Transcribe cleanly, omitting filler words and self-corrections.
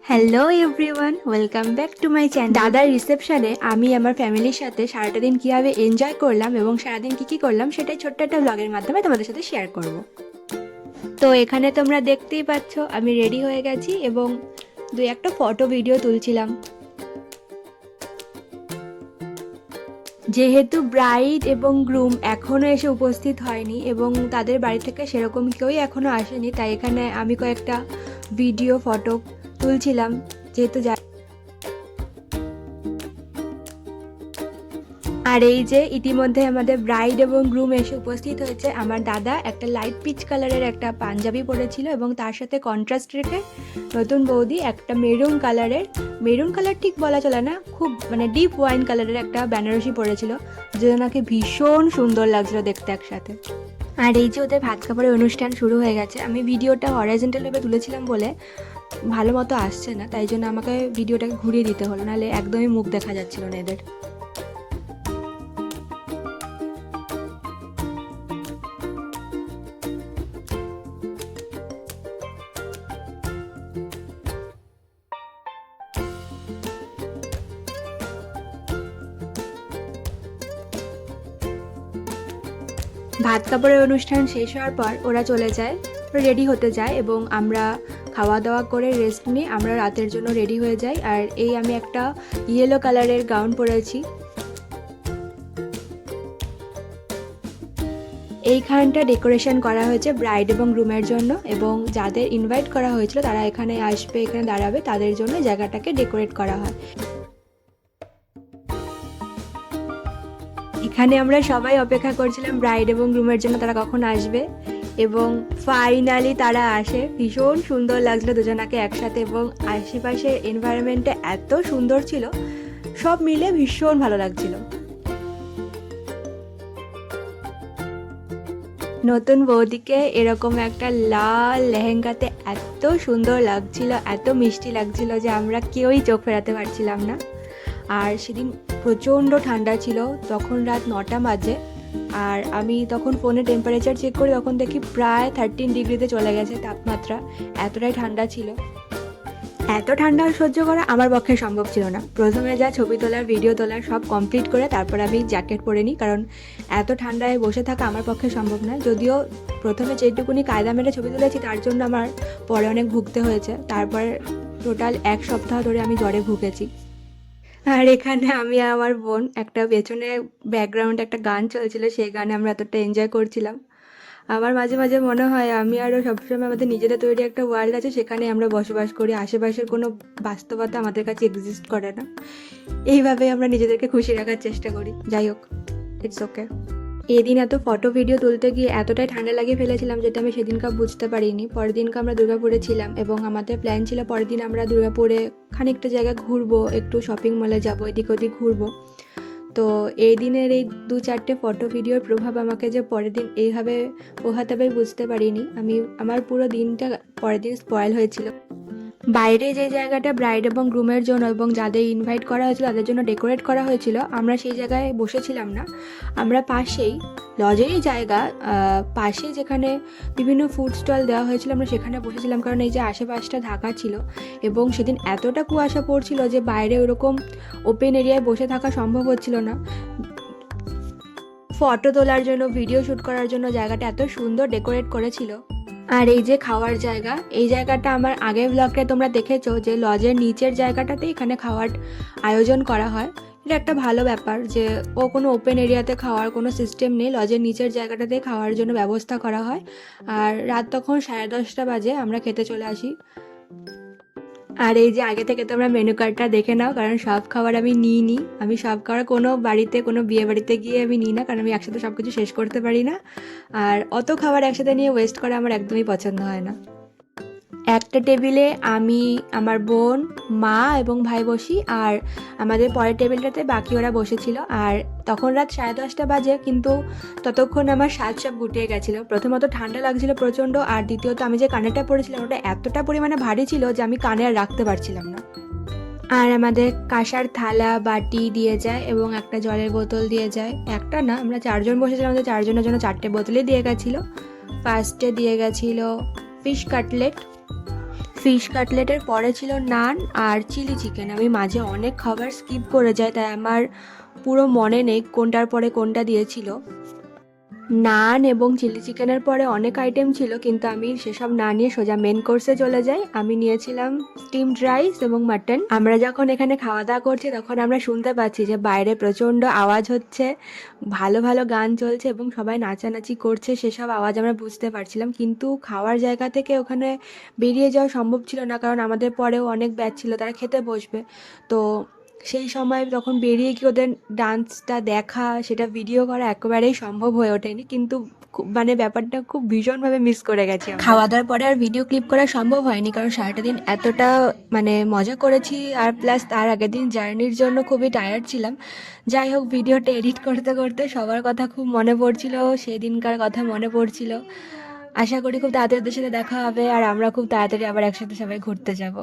Hello everyone, welcome back to my channel. দাদার রিসেপশনে আমি আমার ফ্যামিলির সাথে সারাটা দিন কীভাবে এনজয় করলাম এবং সারাদিন কী কী করলাম সেটাই ছোট্ট একটা ব্লগের মাধ্যমে তোমাদের সাথে শেয়ার করব। তো এখানে তোমরা দেখতেই পাচ্ছ আমি রেডি হয়ে গেছি এবং দুই একটা ফটো ভিডিও তুলছিলাম। যেহেতু ব্রাইড এবং গ্রুম এখনও এসে উপস্থিত হয়নি এবং তাদের বাড়ি থেকে সেরকম কেউই এখনও আসেনি, তাই এখানে আমি কয়েকটা ভিডিও ফটো তুলছিলাম। যেহেতু আর এই যে ইতিমধ্যে আমাদের ব্রাইড এবং গ্রুম এসে উপস্থিত হয়েছে। আমার দাদা একটা লাইট পিচ কালারের একটা পাঞ্জাবি পরেছিল এবং তার সাথে কন্ট্রাস্ট রেখে নতুন বৌদি একটা মেরুন কালার ঠিক বলা চলে না, খুব মানে ডিপ ওয়াইন কালারের একটা বেনারসি পরেছিল, যেটা নাকি ভীষণ সুন্দর লাগছিল দেখতে একসাথে। আর এই যে ওদের ভাত খাবারের অনুষ্ঠান শুরু হয়ে গেছে। আমি ভিডিওটা হরাইজন্টালভাবে তুলেছিলাম বলে ভালো মতো আসছে না, তাই জন্য আমাকে ভিডিওটাকে ঘুরিয়ে দিতে হলো, নাহলে একদমই মুখ দেখা যাচ্ছিল না এদের। ভাত কাপড়ের অনুষ্ঠান শেষ হওয়ার পর ওরা চলে যায়, রেডি হতে যায় এবং আমরা খাওয়া দাওয়া করে রেস্ট নিয়ে আমরা রাতের জন্য রেডি হয়ে যাই। আর এই আমি একটা ইয়েলো কালারের গাউন পরেছি। এইখানটা ডেকোরেশন করা হয়েছে ব্রাইড এবং গ্রুমের জন্য, এবং যাদের ইনভাইট করা হয়েছিল তারা এখানে আসবে, এখানে দাঁড়াবে, তাদের জন্য জায়গাটাকে ডেকোরেট করা হয়। এখানে আমরা সবাই অপেক্ষা করছিলাম ব্রাইড এবং গ্রুমের জন্য, তারা কখন আসবে, এবং ফাইনালি তারা আসে। ভীষণ সুন্দর লাগছিল দুজনাকে একসাথে এবং আশেপাশের এনভায়রনমেন্টটা এত সুন্দর ছিল, সব মিলে ভীষণ ভালো লাগছিল। নতুন বৌদিকে এরকম একটা লাল লেহেঙ্গাতে এত সুন্দর লাগছিল, এত মিষ্টি লাগছিল যে আমরা কেউই চোখ ফেরাতে পারছিলাম না। আর সেদিন প্রচণ্ড ঠান্ডা ছিল, তখন রাত 9টা বাজে, আর আমি তখন ফোনে টেম্পারেচার চেক করি, তখন দেখি প্রায় 13 ডিগ্রিতে চলে গেছে তাপমাত্রা। এতটাই ঠান্ডা ছিল। এত ঠান্ডা সহ্য করা আমার পক্ষে সম্ভব ছিল না। প্রথমে যা ছবি তোলার ভিডিও তোলার সব কমপ্লিট করে তারপর আমি জ্যাকেট পরে নিই, কারণ এত ঠান্ডায় বসে থাকা আমার পক্ষে সম্ভব না। যদিও প্রথমে যেটুকুনি কায়দা মেরে ছবি তুলেছি তার জন্য আমার পরে অনেক ভুগতে হয়েছে। তারপর টোটাল 1 সপ্তাহ ধরে আমি জ্বরে ভুগেছি। আর এখানে আমি আমার বোন একটা পেছনে ব্যাকগ্রাউন্ডে একটা গান চলছিল, সেই গানে আমরা এতটা এনজয় করছিলাম। আমার মাঝে মাঝে মনে হয় আমি আরও সবসময় আমাদের নিজেদের তৈরি একটা ওয়ার্ল্ড আছে, সেখানে আমরা বসবাস করি, আশেপাশের কোনো বাস্তবতা আমাদের কাছে এক্সিস্ট করে না। এইভাবেই আমরা নিজেদেরকে খুশি রাখার চেষ্টা করি। যাই হোক, ইটস ওকে। এদিন এত ফটো ভিডিও তুলতে গিয়ে এতটাই ঠান্ডা লাগিয়ে ফেলেছিলাম যেটা আমি সেদিনকার বুঝতে পারিনি। পরের দিনকে আমরা দুর্গাপুরে ছিলাম এবং আমাদের প্ল্যান ছিল পরের দিন আমরা দুর্গাপুরে খানিকটা জায়গা ঘুরবো, একটু শপিং মলে যাবো, এদিক ওদিক ঘুরবো। তো এই দিনের এই 2-4টে ফটো ভিডিওর প্রভাব আমাকে যে পরের দিন এইভাবে পোহাতে হবে বুঝতে পারিনি। আমার পুরো দিনটা পরের দিন স্পয়েল হয়েছিল। বাইরে যে জায়গাটা ব্রাইড এবং গ্রুমের জন্য এবং যাদের ইনভাইট করা হয়েছিল তাদের জন্য ডেকোরেট করা হয়েছিল, আমরা সেই জায়গায় বসেছিলাম না। আমরা পাশেই লজেরই জায়গা, পাশে যেখানে বিভিন্ন ফুড স্টল দেওয়া হয়েছিল আমরা সেখানে বসেছিলাম, কারণ এই যে আশেপাশটা ঢাকা ছিল এবং সেদিন এতটা কুয়াশা পড়ছিল যে বাইরে ওরকম ওপেন এরিয়ায় বসে থাকা সম্ভব হচ্ছিল না। ফটো তোলার জন্য, ভিডিও শ্যুট করার জন্য জায়গাটা এত সুন্দর ডেকোরেট করেছিল। আর এই যে খাওয়ার জায়গা, এই জায়গাটা আমার আগের ব্লগে তোমরা দেখেছো যে লজের নিচের জায়গাটাতে এখানে খাওয়ার আয়োজন করা হয়। এটা একটা ভালো ব্যাপার যে কোনো ওপেন এরিয়াতে খাওয়ার কোনো সিস্টেম নেই, লজের নিচের জায়গাটাতে খাওয়ার জন্য ব্যবস্থা করা হয়। আর রাত তখন 10:30 বাজে, আমরা খেতে চলে আসি। আর এই যে আগে থেকে তোমরা মেনু কার্ডটা দেখে নাও, কারণ সব খাবার আমি নিই। আমি সব খাবার কোনো বাড়িতে, কোনো বিয়ে বাড়িতে গিয়ে আমি নিই না, কারণ আমি একসাথে সব কিছু শেষ করতে পারি না। আর অত খাবার একসাথে নিয়ে ওয়েস্ট করা আমার একদমই পছন্দ হয় না। একটা টেবিলে আমি, আমার বোন, মা এবং ভাই বসি, আর আমাদের পরের টেবিলটাতে বাকি ওরা বসেছিল। আর তখন রাত 10:30 বাজে, কিন্তু ততক্ষণ আমার স্বাদ সব গুটিয়ে গেছিলো। প্রথমত ঠান্ডা লাগছিল প্রচণ্ড, আর দ্বিতীয়ত আমি যে কানেরটা পরেছিলাম ওটা এতটা পরিমাণে ভারী ছিল যে আমি কানে আর রাখতে পারছিলাম না। আর আমাদের কাঁসার থালা, বাটি দিয়ে যায় এবং একটা জলের বোতল দিয়ে যায়। একটা না, আমরা 4জন বসেছিলাম, আমাদের 4জনের জন্য 4টে বোতলই দিয়ে গেছিলো। ফার্স্টে দিয়ে গেছিলো ফিশ কাটলেট, ফিশ কাটলেটের পরে ছিল নান আর চিলি চিকেন। আমি মাঝে অনেক খাবার স্কিপ করে যাই, তাই আমার পুরো মনে নেই কোনটার পরে কোনটা দিয়েছিল। নান এবং চিলি চিকেনের পরে অনেক আইটেম ছিল, কিন্তু আমি সেসব না নিয়ে সোজা মেন কোর্সে চলে যাই। আমি নিয়েছিলাম স্টিমড রাইস এবং মাটন। আমরা যখন এখানে খাওয়া দাওয়া করছি তখন আমরা শুনতে পাচ্ছি যে বাইরে প্রচণ্ড আওয়াজ হচ্ছে, ভালো ভালো গান চলছে এবং সবাই নাচানাচি করছে, সেসব আওয়াজ আমরা বুঝতে পারছিলাম। কিন্তু খাওয়ার জায়গা থেকে ওখানে বেরিয়ে যাওয়া সম্ভব ছিল না, কারণ আমাদের পরেও অনেক ব্যাচ ছিল, তারা খেতে বসবে। তো সেই সময় তখন বেরিয়ে গিয়ে ওদের ডান্সটা দেখা, সেটা ভিডিও করা একেবারেই সম্ভব হয়ে ওঠেনি, কিন্তু মানে ব্যাপারটা খুব ভীষণভাবে মিস করে গেছি আমরা। খাওয়া দাওয়ার পরে আর ভিডিও ক্লিপ করা সম্ভব হয়নি, কারণ সারাটা দিন এতটা মানে মজা করেছি, আর প্লাস তার আগের দিন জার্নির জন্য খুবই টায়ার্ড ছিলাম। যাই হোক, ভিডিওটা এডিট করতে করতে সবার কথা খুব মনে পড়ছিল, সেদিনকার কথা মনে পড়ছিল। আশা করি খুব তাড়াতাড়ি ওদের সাথে দেখা হবে, আর আমরা খুব তাড়াতাড়ি আবার একসাথে সবাই ঘুরতে যাব।